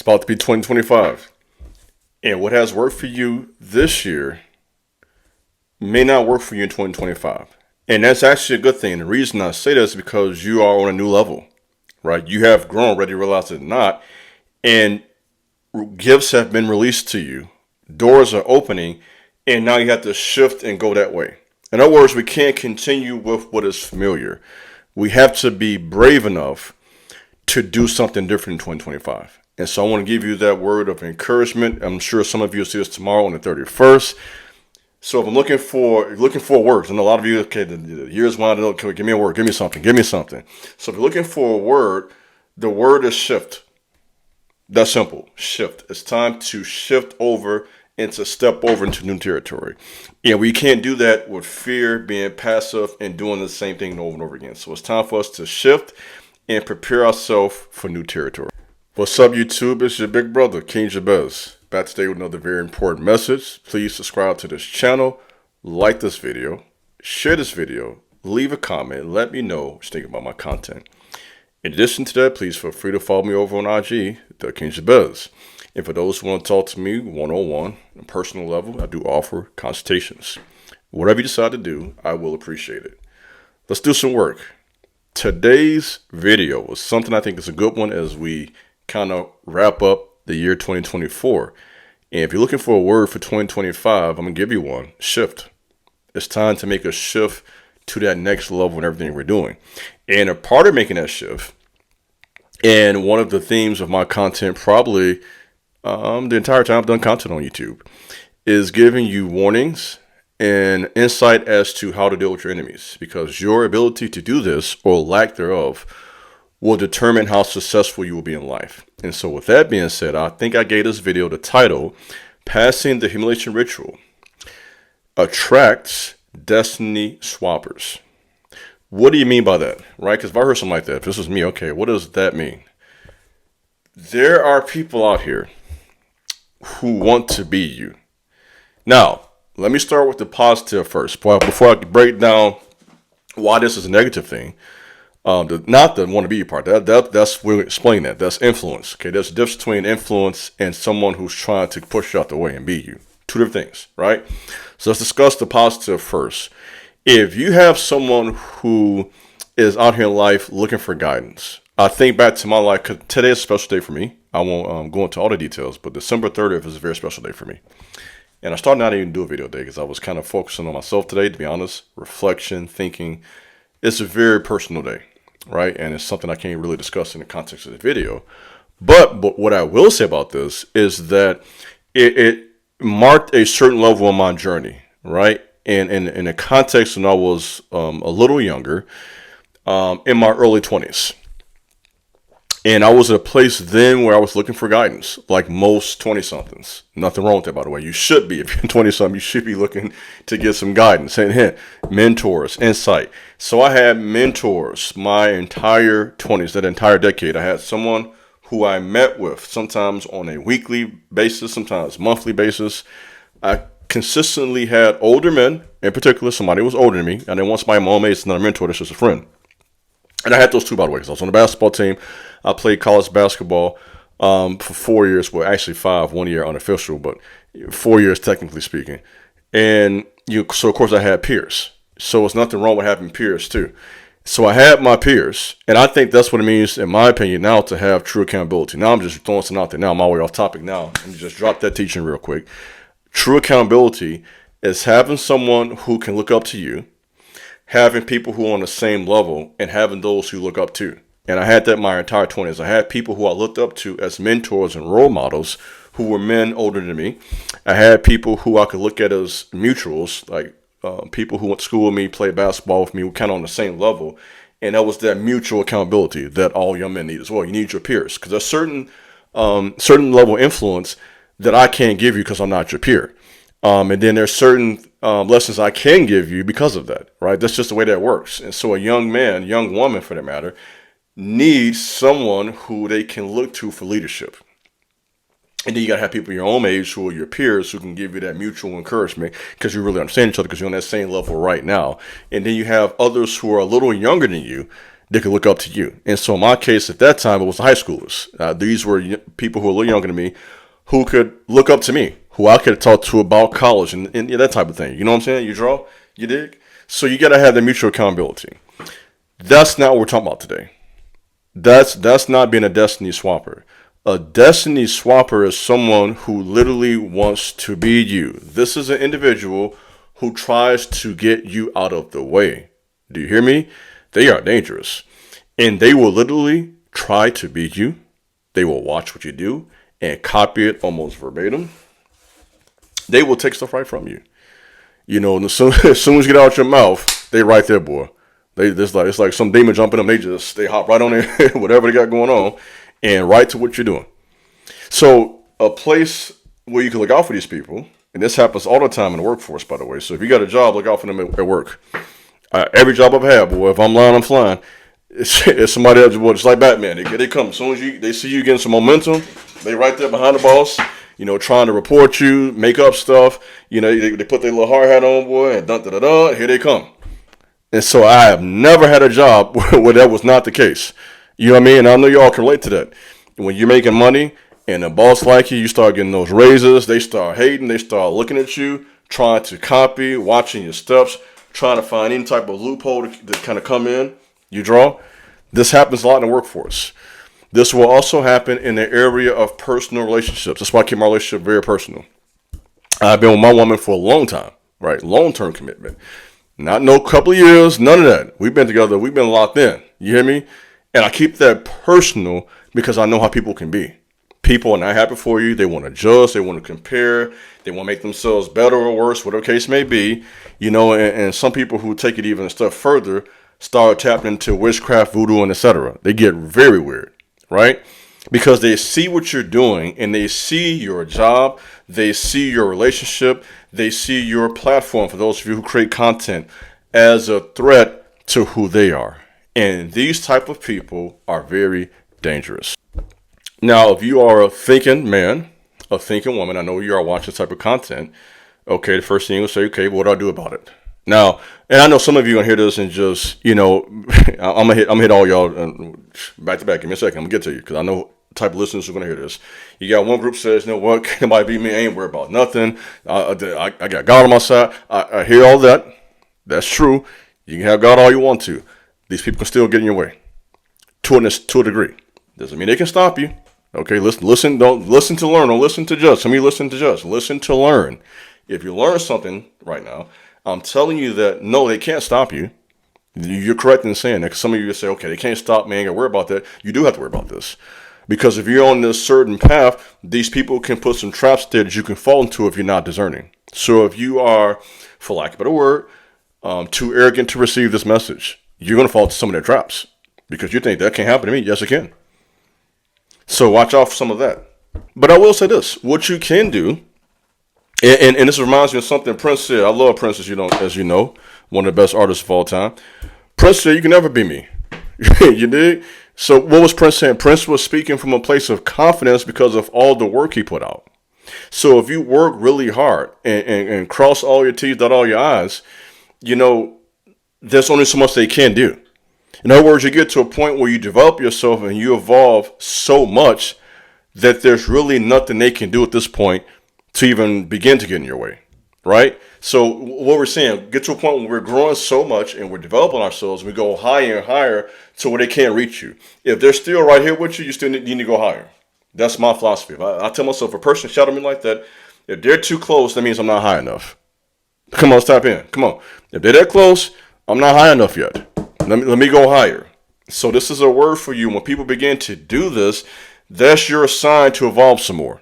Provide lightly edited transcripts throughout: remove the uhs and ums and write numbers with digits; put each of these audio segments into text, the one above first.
about to be 2025. And what has worked for you this year may not work for you in 2025. And that's actually a good thing. The reason I say that is because you are on a new level, right? You have grown, ready to realize it or not. And gifts have been released to you. Doors are opening. And now you have to shift and go that way. In other words, we can't continue with what is familiar. We have to be brave enough to do something different in 2025. And so I want to give you that word of encouragement. I'm sure some of you will see this tomorrow on the 31st. So if I'm looking for words, and a lot of you, okay, the year's winding up, give me a word, give me something. So if you're looking for a word, the word is shift. That's simple, shift. It's time to shift over and to step over into new territory. And we can't do that with fear, being passive, and doing the same thing over and over again. So it's time for us to shift and prepare ourselves for new territory. What's up, YouTube? It's your big brother, King Jabez. Back today with another very important message. Please subscribe to this channel, like this video, share this video, leave a comment, let me know what you think about my content. In addition to that, please feel free to follow me over on IG, the King Jabez. And for those who want to talk to me one-on-one, on a personal level, I do offer consultations. Whatever you decide to do, I will appreciate it. Let's do some work. Today's video was something I think is a good one as we kind of wrap up the year 2024. And if you're looking for a word for 2025, I'm going to give you one, shift. It's time to make a shift to that next level in everything we're doing. And a part of making that shift, and one of the themes of my content probably the entire time I've done content on YouTube, is giving you warnings and insight as to how to deal with your enemies, because your ability to do this or lack thereof will determine how successful you will be in life. And so with that being said, I think I gave this video the title, Passing the Humiliation Ritual Attracts Destiny Swappers. What do you mean by that, right? Because if I heard something like that, if this was me, okay, what does that mean? There are people out here who want to be you. Now, let me start with the positive first. Before I break down why this is a negative thing, not the want to be you part. That's we'll explain that. That's influence. Okay, there's a difference between influence and someone who's trying to push you out the way and be you. Two different things, right? So let's discuss the positive first. If you have someone who is out here in life looking for guidance, I think back to my life, because today is a special day for me. I won't go into all the details, but December 30th is a very special day for me. And I started not even do a video day because I was kind of focusing on myself today, to be honest. Reflection, thinking. It's a very personal day, right? And it's something I can't really discuss in the context of the video. But what I will say about this is that it marked a certain level on my journey, right? And in the context when I was a little younger, in my early 20s. And I was at a place then where I was looking for guidance, like most 20-somethings. Nothing wrong with that, by the way. You should be. If you're 20-something, you should be looking to get some guidance. And mentors, insight. So I had mentors my entire 20s, that entire decade. I had someone who I met with, sometimes on a weekly basis, sometimes monthly basis. I consistently had older men, in particular, somebody who was older than me. And then once my mom age, it's not a mentor, it's just a friend. And I had those two, by the way, because I was on the basketball team. I played college basketball for 4 years. Well, actually 5, 1 year unofficial, but 4 years technically speaking. And so of course I had peers. So it's nothing wrong with having peers too. So I had my peers, and I think that's what it means, in my opinion, now to have true accountability. Now I'm just throwing something out there. Now I'm all the way off topic now. Let me just drop that teaching real quick. True accountability is having someone who can look up to you, having people who are on the same level, and having those who look up to. And I had that my entire 20s. I had people who I looked up to as mentors and role models who were men older than me. I had people who I could look at as mutuals, like people who went to school with me, played basketball with me, were kind of on the same level. And that was that mutual accountability that all young men need as well. You need your peers, because there's certain level of influence that I can't give you because I'm not your peer. And then there's certain lessons I can give you because of that, right? That's just the way that works. And so a young man, young woman for that matter, needs someone who they can look to for leadership. And then you got to have people your own age who are your peers who can give you that mutual encouragement because you really understand each other because you're on that same level right now. And then you have others who are a little younger than you they could look up to you. And so in my case at that time, it was the high schoolers. These were people who were a little younger than me who could look up to me, who I could talk to about college and that type of thing. You know what I'm saying? You draw, you dig? So you got to have the mutual accountability. That's not what we're talking about today. That's not being a destiny swapper. A destiny swapper is someone who literally wants to be you. This is an individual who tries to get you out of the way. Do you hear me? They are dangerous. And they will literally try to be you. They will watch what you do and copy it almost verbatim. They will take stuff right from you. You know, and as soon as you get out your mouth, they right there, boy. It's like some demon jumping them. They hop right on there, whatever they got going on, and right to what you're doing. So a place where you can look out for these people, and this happens all the time in the workforce, by the way. So if you got a job, look out for them at work. Every job I've had, boy, if I'm lying, I'm flying. It's somebody else, boy, just like Batman. They come. As soon as they see you getting some momentum, they right there behind the boss, you know, trying to report you, make up stuff. You know, they put their little hard hat on, boy, and dun-da-da-da, here they come. And so I have never had a job where that was not the case. You know what I mean? And I know y'all can relate to that. When you're making money and the boss like you start getting those raises, they start hating, they start looking at you, trying to copy, watching your steps, trying to find any type of loophole to kind of come in. You draw? This happens a lot in the workforce. This will also happen in the area of personal relationships. That's why I keep my relationship very personal. I've been with my woman for a long time, right? Long-term commitment. Not no couple of years, none of that. We've been together. We've been locked in. You hear me? And I keep that personal because I know how people can be. People are not happy for you. They want to judge. They want to compare. They want to make themselves better or worse, whatever case may be. You know, and some people who take it even a step further start tapping into witchcraft, voodoo, and etc. They get very weird, right? Because they see what you're doing and they see your job. They see your relationship. They see your platform, for those of you who create content, as a threat to who they are. And these type of people are very dangerous. Now, if you are a thinking man, a thinking woman, I know you are watching this type of content. Okay, the first thing you'll say, okay, what do I do about it? Now, and I know some of you gonna hear this and just, you know, I'm gonna hit all y'all back to back. Give me a second. I'm gonna get to you because I know the type of listeners who are gonna hear this. You got one group says, you know what, can't nobody beat me. I ain't worried about nothing. I got God on my side. I hear all that. That's true. You can have God all you want to. These people can still get in your way to a degree. Doesn't mean they can stop you. Okay, listen. Don't listen to learn. Don't listen to judge. Some of you listen to judge. Listen to learn. If you learn something right now, I'm telling you that no, they can't stop you. You're correct in saying that. Because some of you say, okay, they can't stop me. I ain't got to worry about that. You do have to worry about this. Because if you're on this certain path, these people can put some traps there that you can fall into if you're not discerning. So if you are, for lack of a better word, too arrogant to receive this message, you're going to fall into some of their traps. Because you think that can't happen to me. Yes, it can. So watch out for some of that. But I will say this. What you can do, and this reminds me of something Prince said. I love Prince, as you know, one of the best artists of all time. Prince said, you can never be me. You dig? So what was Prince saying? Prince was speaking from a place of confidence because of all the work he put out. So if you work really hard and cross all your T's, dot all your I's, you know, there's only so much they can do. In other words, you get to a point where you develop yourself and you evolve so much that there's really nothing they can do at this point to even begin to get in your way, right? So what we're saying, get to a point where we're growing so much and we're developing ourselves, we go higher and higher to where they can't reach you. If they're still right here with you, you still need to go higher. That's my philosophy. I tell myself, if a person shot at me like that, if they're too close, that means I'm not high enough. Come on, let's tap in. Come on. If they're that close, I'm not high enough yet. Let me go higher. So this is a word for you. When people begin to do this, that's your sign to evolve some more.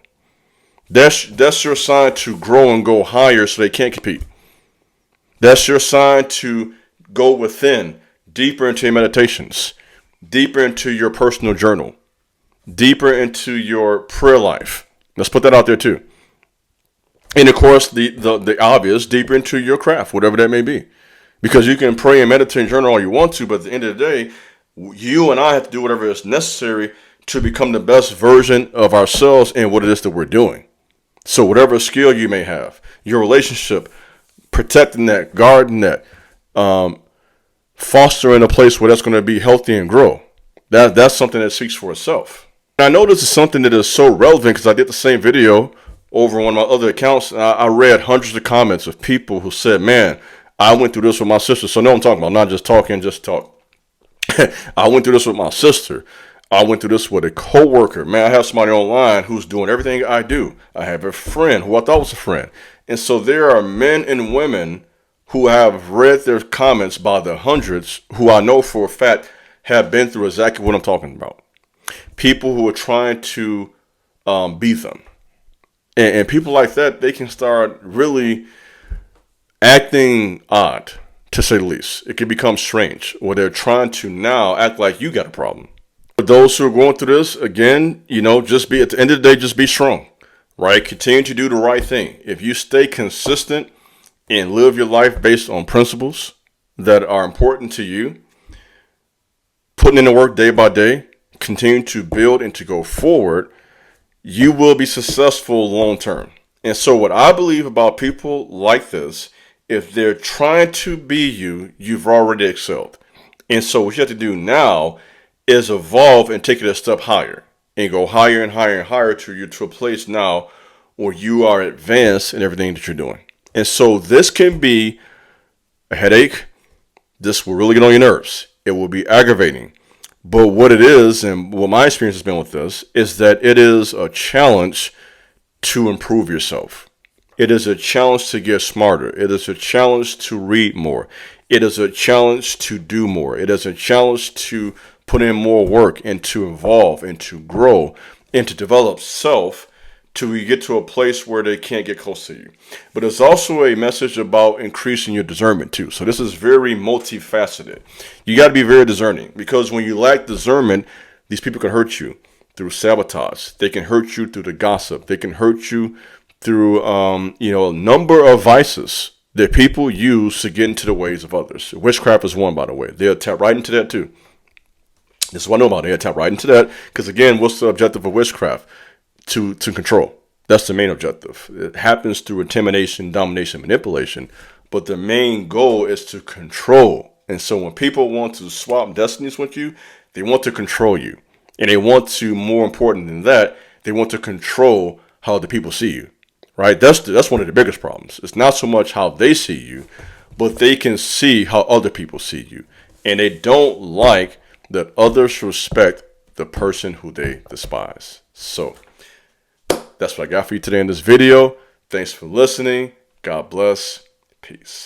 That's your sign to grow and go higher so they can't compete. That's your sign to go within, deeper into your meditations, deeper into your personal journal, deeper into your prayer life. Let's put that out there too. And of course, the obvious, deeper into your craft, whatever that may be. Because you can pray and meditate and journal all you want to, but at the end of the day, you and I have to do whatever is necessary to become the best version of ourselves and what it is that we're doing. So whatever skill you may have, your relationship, protecting that, guarding that, fostering a place where that's going to be healthy and grow. That's something that speaks for itself. And I know this is something that is so relevant because I did the same video over on my other accounts. And I read hundreds of comments of people who said, man, I went through this with my sister. So know what I'm talking about, not just talking, just talk. I went through this with my sister. I went through this with a coworker. Man, I have somebody online who's doing everything I do. I have a friend who I thought was a friend. And so there are men and women who have read their comments by the hundreds who I know for a fact have been through exactly what I'm talking about. People who are trying to be them. And people like that, they can start really acting odd, to say the least. It can become strange, where they're trying to now act like you got a problem. For those who are going through this, again, just be, at the end of the day, just be strong, right? Continue to do the right thing. If you stay consistent and live your life based on principles that are important to you, putting in the work day by day, continue to build and to go forward, you will be successful long term. And so what I believe about people like this, if they're trying to be you, you've already excelled. And so what you have to do now is evolve and take it a step higher and go higher and higher and higher to a place now where you are advanced in everything that you're doing. And so this can be a headache. This will really get on your nerves. It will be aggravating. But what it is, and what my experience has been with this, is that it is a challenge to improve yourself. It is a challenge to get smarter. It is a challenge to read more. It is a challenge to do more. It is a challenge to put in more work and to evolve and to grow and to develop self till you get to a place where they can't get close to you. But it's also a message about increasing your discernment too. So this is very multifaceted. You got to be very discerning, because when you lack discernment, these people can hurt you through sabotage. They can hurt you through the gossip. They can hurt you through, a number of vices that people use to get into the ways of others. Witchcraft is one, by the way. They'll tap right into that too. This is what I know about it. They'll tap right into that because, again, what's the objective of witchcraft? To control. That's the main objective. It happens through intimidation, domination, manipulation, but the main goal is to control. And so when people want to swap destinies with you, they want to control you. And they want to, more important than that, they want to control how the people see you, right? That's one of the biggest problems. It's not so much how they see you, but they can see how other people see you. And they don't like that others respect the person who they despise. So that's what I got for you today in this video. Thanks for listening. God bless. Peace.